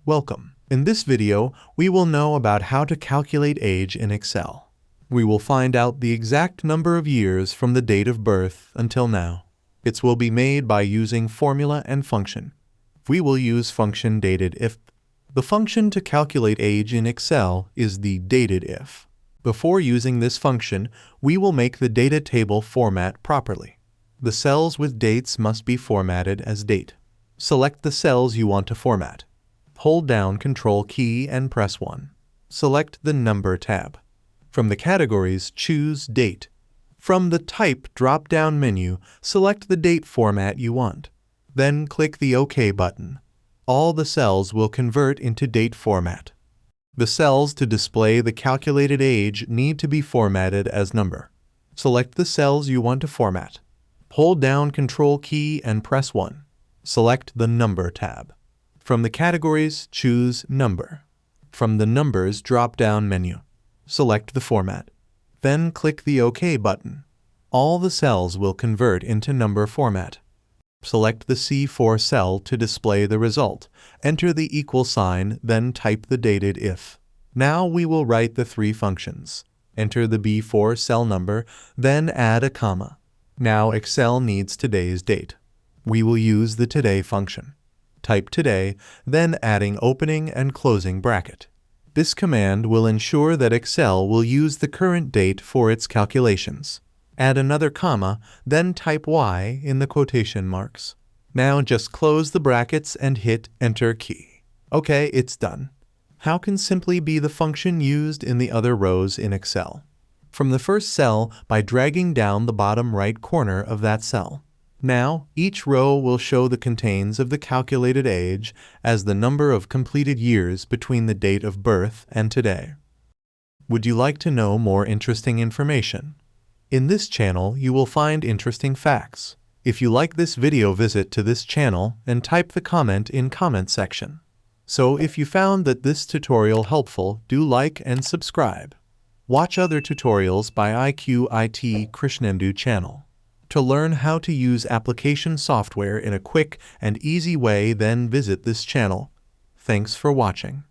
Welcome. In this video, we will know about how to calculate age in Excel. We will find out the exact number of years from the date of birth until now. It will be made by using formula and function. We will use function dated_if. The function to calculate age in Excel is the dated_if. Before using this function, we will make the data table format properly. The cells with dates must be formatted as date. Select the cells you want to format. Hold down Control key and press 1. Select the Number tab. From the categories, choose Date. From the Type drop-down menu, select the date format you want. Then click the OK button. All the cells will convert into date format. The cells to display the calculated age need to be formatted as number. Select the cells you want to format. Hold down Control key and press 1. Select the Number tab. From the categories, choose Number. From the Numbers drop-down menu, select the format. Then click the OK button. All the cells will convert into number format. Select the C4 cell to display the result. Enter the equal sign, then type the dated_if. Now we will write the three functions. Enter the B4 cell number, then add a comma. Now Excel needs today's date. We will use the today function. Type today, then adding opening and closing bracket. This command will ensure that Excel will use the current date for its calculations. Add another comma, then type Y in the quotation marks. Now just close the brackets and hit Enter key. Okay, it's done. How can simply be the function used in the other rows in Excel? From the first cell by dragging down the bottom right corner of that cell. Now, each row will show the contains of the calculated age as the number of completed years between the date of birth and today. Would you like to know more interesting information? In this channel, you will find interesting facts. If you like this video, visit to this channel and type the comment in comment section. So if you found that this tutorial helpful, do like and subscribe. Watch other tutorials by IQIT Krishnendu channel. To learn how to use application software in a quick and easy way, then visit this channel. Thanks for watching.